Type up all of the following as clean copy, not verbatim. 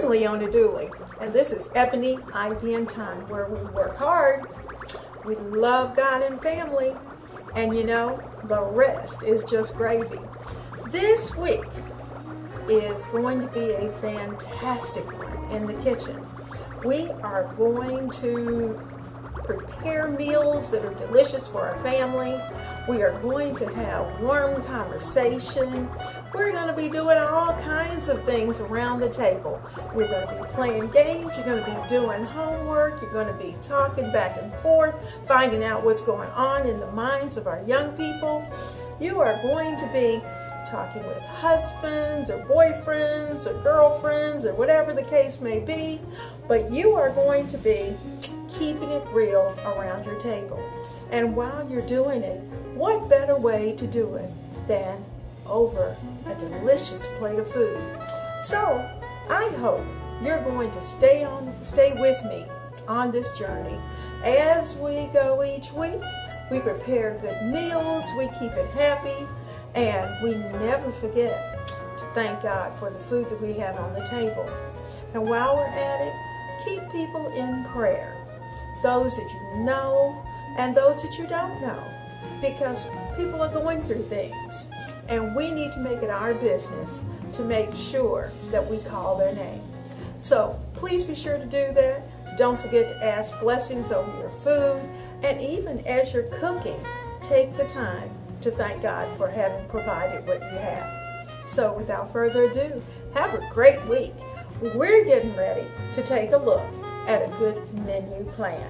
Leona Dooley, and this is Ebony, Ivy, and Thyme, where we work hard, we love God and family, and you know, the rest is just gravy. This week is going to be a fantastic one in the kitchen. We are going to prepare meals that are delicious for our family. We are going to have warm conversation. We're going to be doing all kinds of things around the table. We're going to be playing games. You're going to be doing homework. You're going to be talking back and forth, finding out what's going on in the minds of our young people. You are going to be talking with husbands or boyfriends or girlfriends or whatever the case may be, but you are going to be keeping it real around your table. And while you're doing it, what better way to do it than over a delicious plate of food? So I hope you're going to stay with me on this journey. As we go each week, we prepare good meals, we keep it happy, and we never forget to thank God for the food that we have on the table. And while we're at it, keep people in prayer. Those that you know and those that you don't know, because people are going through things, and we need to make it our business to make sure that we call their name. So please be sure to do that. Don't forget to ask blessings over your food, and even as you're cooking, take the time to thank God for having provided what you have. So without further ado, have a great week. We're getting ready to take a look at a good menu plan.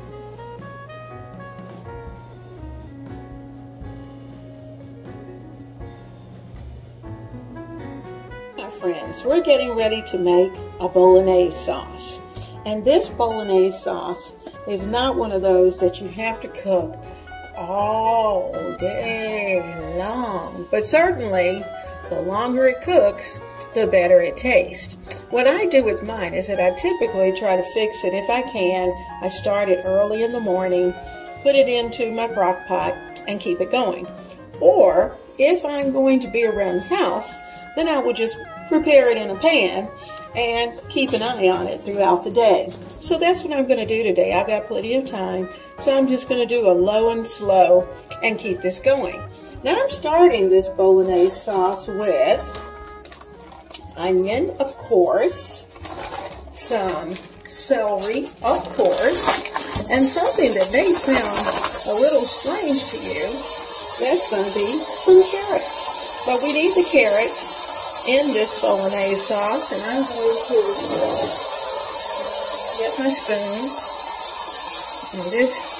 Our friends, we're getting ready to make a Bolognese sauce. And this Bolognese sauce is not one of those that you have to cook all day long. But certainly, the longer it cooks, the better it tastes. What I do with mine is that I typically try to fix it if I can. I start it early in the morning, put it into my crock pot, and keep it going. Or, if I'm going to be around the house, then I will just prepare it in a pan and keep an eye on it throughout the day. So that's what I'm going to do today. I've got plenty of time, so I'm just going to do a low and slow and keep this going. Now I'm starting this Bolognese sauce with onion, of course, some celery, of course, and something that may sound a little strange to you, that's going to be some carrots. But we need the carrots in this Bolognese sauce, and I'm going to get my spoon and this.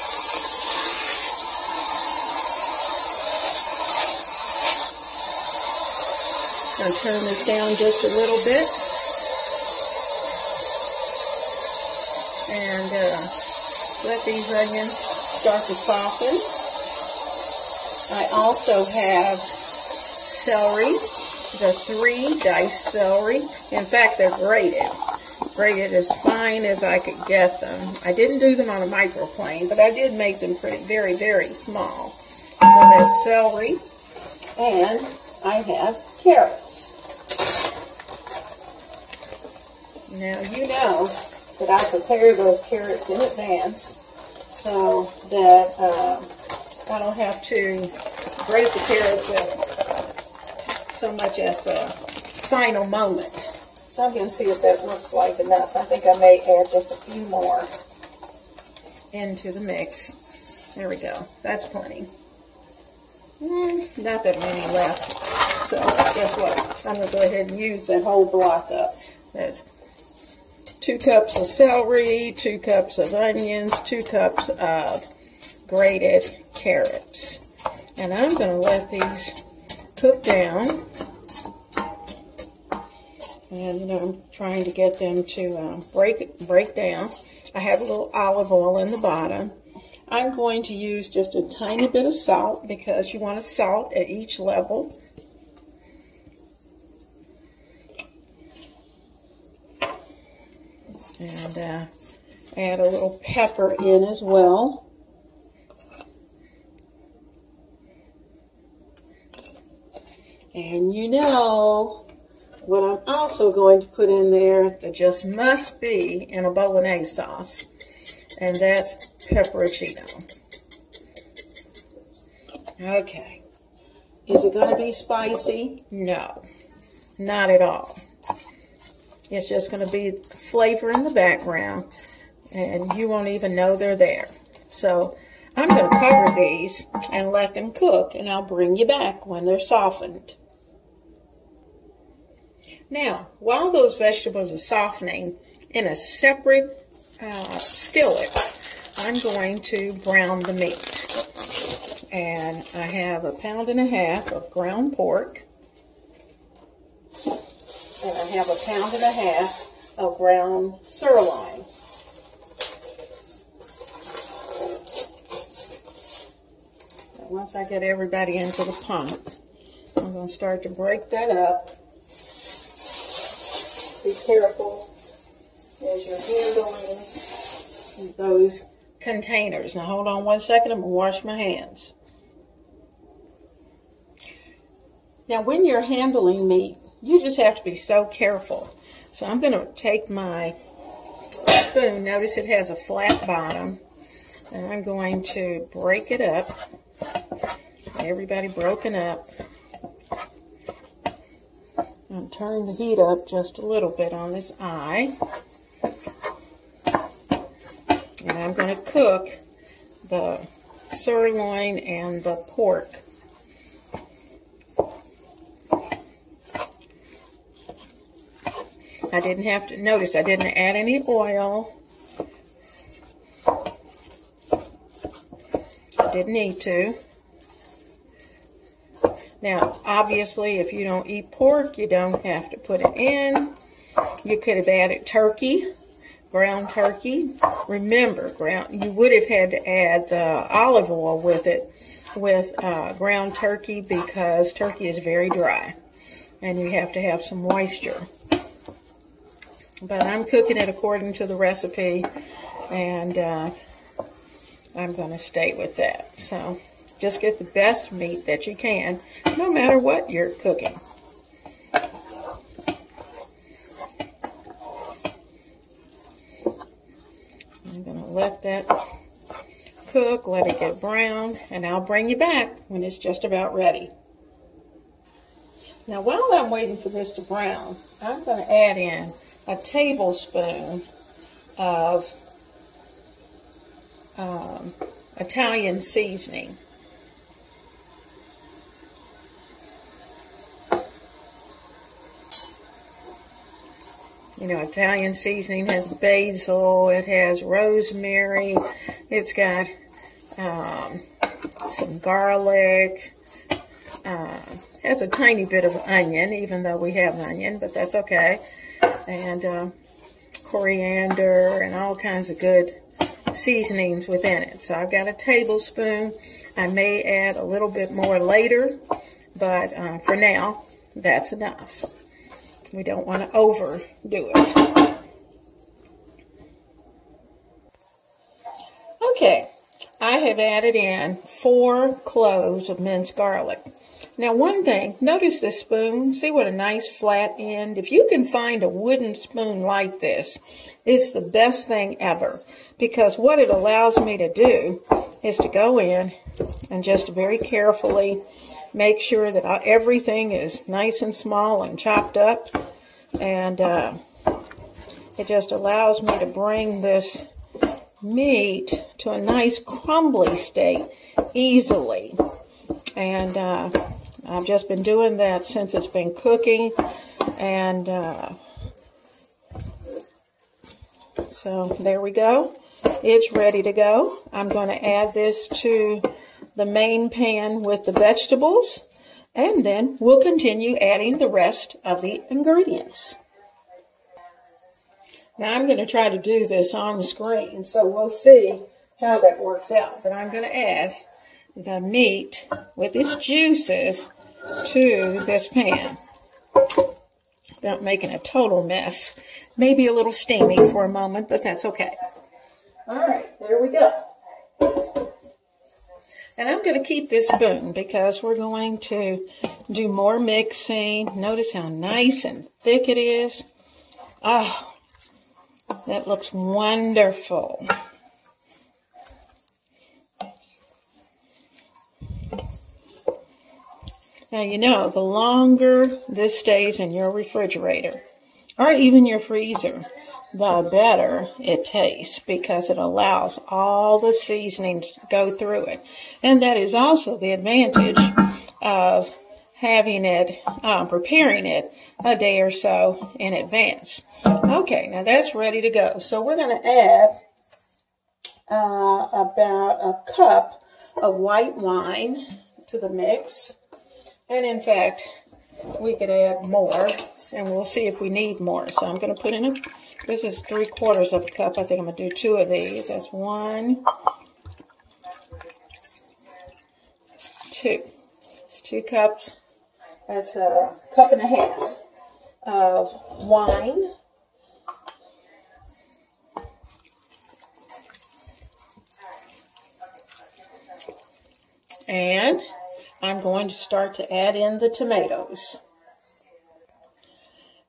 I'll turn this down just a little bit and let these onions start to soften. I also have celery, the 3 diced celery. In fact, they're grated as fine as I could get them. I didn't do them on a microplane, but I did make them very, very small. So that's celery, and I have carrots. Now you know that I prepare those carrots in advance so that I don't have to grate the carrots so much at the final moment. So I'm going to see if that looks like enough. I think I may add just a few more into the mix. There we go. That's plenty. Not that many left. So guess what? I'm going to go ahead and use that whole block up. That's 2 cups of celery, 2 cups of onions, 2 cups of grated carrots. And I'm going to let these cook down. And you know, I'm trying to get them to break down. I have a little olive oil in the bottom. I'm going to use just a tiny bit of salt because you want to salt at each level. And add a little pepper in as well. And you know, what I'm also going to put in there that just must be in a Bolognese sauce, and that's pepperoncino. Okay. Is it going to be spicy? No, not at all. It's just going to be flavor in the background, and you won't even know they're there. So I'm going to cover these and let them cook, and I'll bring you back when they're softened. Now, while those vegetables are softening, in a separate skillet, I'm going to brown the meat. And I have 1.5 pounds of ground pork. And I have 1.5 pounds of ground sirloin. Now, once I get everybody into the pot, I'm going to start to break that up. Be careful as you're handling those containers. Now hold on 1 second, I'm going to wash my hands. Now when you're handling meat, you just have to be so careful. So I'm going to take my spoon, notice it has a flat bottom, and I'm going to break it up. Everybody broken up. And turn the heat up just a little bit on this eye. And I'm going to cook the sirloin and the pork. I didn't have to, notice I didn't add any oil. I didn't need to. Now, obviously, if you don't eat pork, you don't have to put it in. You could have added turkey, ground turkey. Remember, you would have had to add the olive oil with it, with ground turkey, because turkey is very dry, and you have to have some moisture. But I'm cooking it according to the recipe, and I'm going to stay with that. So just get the best meat that you can, no matter what you're cooking. I'm going to let that cook, let it get brown, and I'll bring you back when it's just about ready. Now, while I'm waiting for this to brown, I'm going to add in a tablespoon of Italian seasoning. You know, Italian seasoning has basil, it has rosemary, it's got some garlic, has a tiny bit of onion, even though we have onion, but that's okay, and coriander and all kinds of good seasonings within it. So I've got a tablespoon. I may add a little bit more later, but for now, that's enough. We don't want to overdo it. Okay, I have added in 4 cloves of minced garlic. Now, one thing, notice this spoon. See what a nice flat end? If you can find a wooden spoon like this, it's the best thing ever, because what it allows me to do is to go in and just very carefully make sure that everything is nice and small and chopped up, and it just allows me to bring this meat to a nice crumbly state easily. And I've just been doing that since it's been cooking, and so there we go. It's ready to go. I'm going to add this to the main pan with the vegetables, and then we'll continue adding the rest of the ingredients. Now I'm going to try to do this on the screen, so we'll see how that works out. But I'm going to add the meat with its juices to this pan without making a total mess. Maybe a little steamy for a moment, but that's okay. All right, there we go. And I'm going to keep this spoon because we're going to do more mixing. Notice how nice and thick it is. Oh, that looks wonderful. Now, you know, the longer this stays in your refrigerator, or even your freezer, the better it tastes because it allows all the seasonings to go through it. And that is also the advantage of having it, preparing it a day or so in advance. Okay, now that's ready to go. So we're going to add about a cup of white wine to the mix. And in fact, we could add more, and we'll see if we need more. So I'm going to put in this is 3/4 of a cup. I think I'm going to do 2 of these. That's 1, 2. It's 2 cups. That's a cup and a half of wine. And I'm going to start to add in the tomatoes.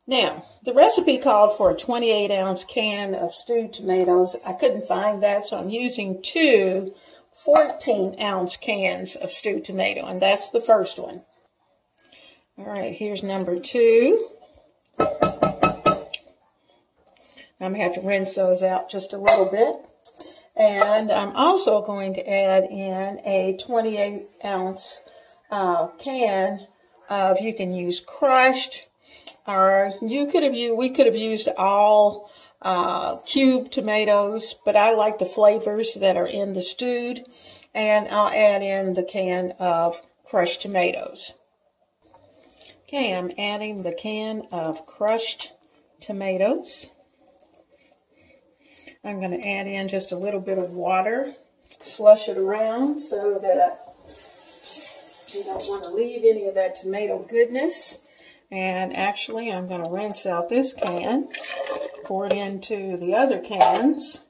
Now, the recipe called for a 28-ounce can of stewed tomatoes. I couldn't find that, so I'm using 2 14-ounce cans of stewed tomato, and that's the first one. All right, here's number 2. I'm going to have to rinse those out just a little bit. And I'm also going to add in a 28-ounce can of, you can use crushed, or we could have used all cubed tomatoes, but I like the flavors that are in the stewed, and I'll add in the can of crushed tomatoes. Okay, I'm adding the can of crushed tomatoes. I'm going to add in just a little bit of water, slush it around so that you don't want to leave any of that tomato goodness. And actually, I'm going to rinse out this can, pour it into the other cans,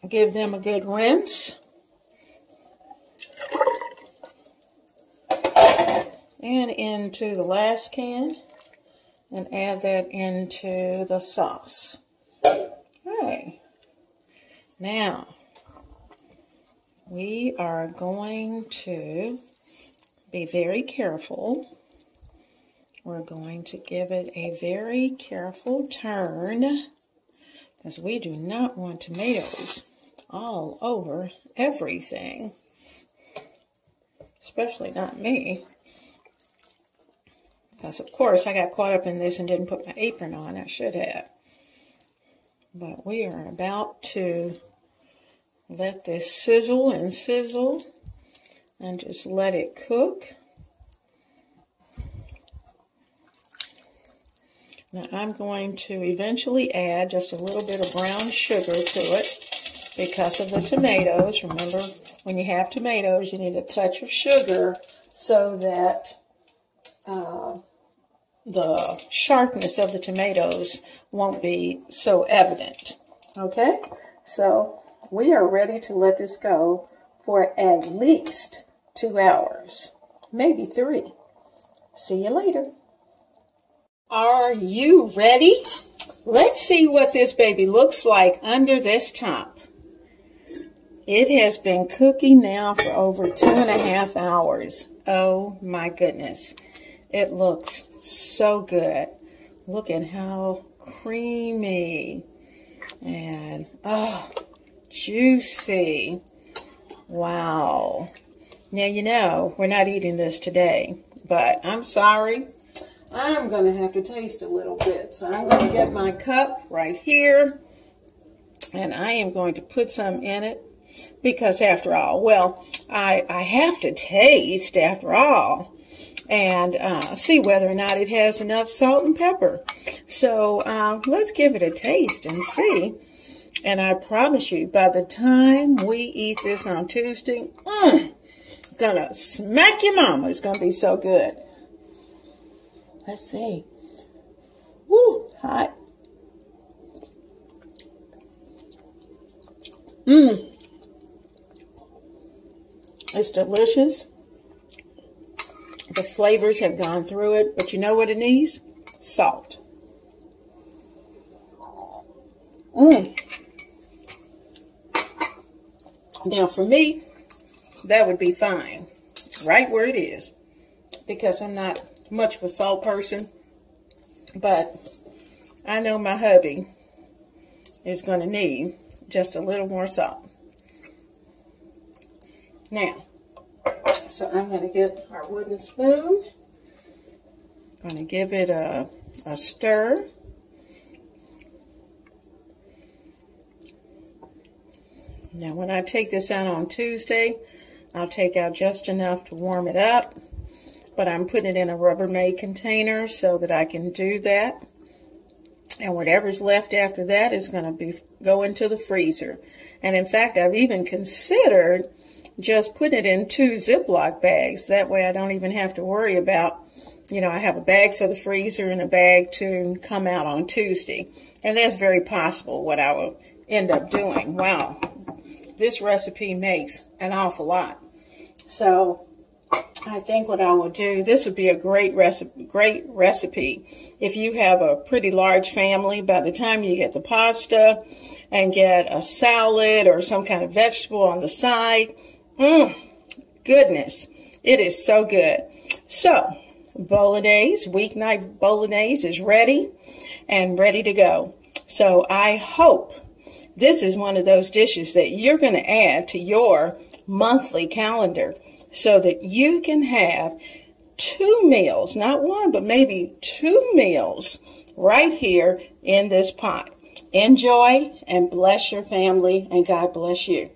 give them a good rinse, and into the last can, and add that into the sauce. Okay, now we are going to be very careful. We're going to give it a very careful turn because we do not want tomatoes all over everything, especially not me. Because, of course, I got caught up in this and didn't put my apron on. I should have. But we are about to let this sizzle and sizzle and just let it cook. Now I'm going to eventually add just a little bit of brown sugar to it because of the tomatoes. Remember, when you have tomatoes, you need a touch of sugar so that the sharpness of the tomatoes won't be so evident. Okay, so we are ready to let this go for at least 2 hours, maybe 3. See you later. Are you ready? Let's see what this baby looks like under this top. It has been cooking now for over 2.5 hours. Oh my goodness. It looks so good. Look at how creamy and juicy. Wow. Now, you know, we're not eating this today, but I'm sorry. I'm going to have to taste a little bit. So I'm going to get my cup right here, and I am going to put some in it because after all, well, I have to taste after all and see whether or not it has enough salt and pepper. So let's give it a taste and see. And I promise you, by the time we eat this on Tuesday, gonna smack your mama. It's gonna be so good. Let's see. Woo, hot. It's delicious. The flavors have gone through it, but you know what it needs? Salt. Now for me, that would be fine, right where it is, because I'm not much of a salt person, but I know my hubby is going to need just a little more salt. Now, so I'm going to get our wooden spoon. I'm going to give it a stir. Now, when I take this out on Tuesday, I'll take out just enough to warm it up. But I'm putting it in a Rubbermaid container so that I can do that. And whatever's left after that is going to go into the freezer. And in fact, I've even considered just putting it in 2 Ziploc bags. That way I don't even have to worry about, you know, I have a bag for the freezer and a bag to come out on Tuesday. And that's very possible what I will end up doing. Wow, this recipe makes an awful lot. So I think what I will do, this would be a great recipe if you have a pretty large family. By the time you get the pasta and get a salad or some kind of vegetable on the side, goodness, it is so good. So Bolognese, weeknight Bolognese is ready and ready to go. So I hope this is one of those dishes that you're going to add to your monthly calendar so that you can have 2 meals, not 1, but maybe 2 meals right here in this pot. Enjoy and bless your family, and God bless you.